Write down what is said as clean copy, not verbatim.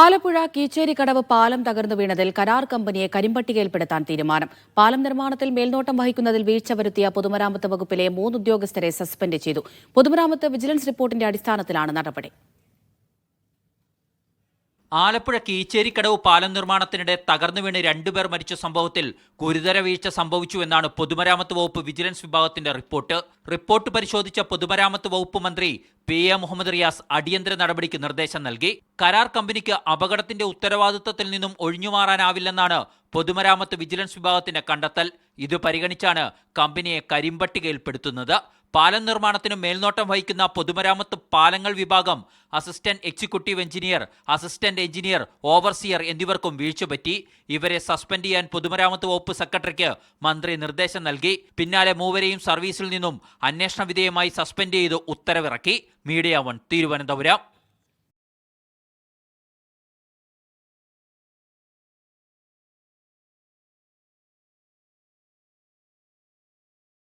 ആലപ്പുഴ കീച്ചേരിക്കടവ് പാലം തകർന്നു വീണതിൽ കരാർ കമ്പനിയെ കരിമ്പട്ടികയിൽപ്പെടുത്താൻ തീരുമാനം. പാലം നിർമ്മാണത്തിൽ മേൽനോട്ടം വഹിക്കുന്നതിൽ വീഴ്ച വരുത്തിയ പൊതുമരാമത്ത് വകുപ്പിലെ 3 ഉദ്യോഗസ്ഥരെ സസ്പെൻഡ് ചെയ്തു. പൊതുമരാമത്ത് വിജിലൻസ് റിപ്പോർട്ടിന്റെ അടിസ്ഥാനത്തിലാണ് നടപടി. ആലപ്പുഴ കീച്ചേരിക്കടവ് പാലം നിർമ്മാണത്തിനിടെ തകർന്നു വീണ് 2 പേർ മരിച്ച സംഭവത്തിൽ ഗുരുതര വീഴ്ച സംഭവിച്ചുവെന്നാണ് പൊതുമരാമത്ത് വകുപ്പ് വിജിലൻസ് വിഭാഗത്തിന്റെ റിപ്പോർട്ട് പരിശോധിച്ച പൊതുമരാമത്ത് വകുപ്പ് മന്ത്രി PA മുഹമ്മദ് റിയാസ് അടിയന്തര നടപടിക്ക് നിർദ്ദേശം നൽകി. കരാർ കമ്പനിക്ക് അപകടത്തിന്റെ ഉത്തരവാദിത്തത്തിൽ നിന്നും ഒഴിഞ്ഞുമാറാനാവില്ലെന്നാണ് പൊതുമരാമത്ത് വിജിലൻസ് വിഭാഗത്തിന്റെ കണ്ടെത്തൽ. ഇത് പരിഗണിച്ചാണ് കമ്പനിയെ കരിമ്പട്ടികയിൽപ്പെടുത്തുന്നത്. പാലം നിർമ്മാണത്തിന് മേൽനോട്ടം വഹിക്കുന്ന പൊതുമരാമത്ത് പാലങ്ങൾ വിഭാഗം assistant executive engineer, assistant engineer, overseer എന്നിവർക്കും വീഴ്ച പറ്റി. ഇവരെ സസ്പെൻഡ് ചെയ്യാൻ പൊതുമരാമത്ത് വകുപ്പ് സെക്രട്ടറിക്ക് മന്ത്രി നിർദ്ദേശം നൽകി. പിന്നാലെ മൂവരെയും സർവീസിൽ നിന്നും അന്വേഷണ വിധേയമായി സസ്പെൻഡ് ചെയ്ത് ഉത്തരവിറക്കി. മീഡിയ 1 തിരുവനന്തപുരം.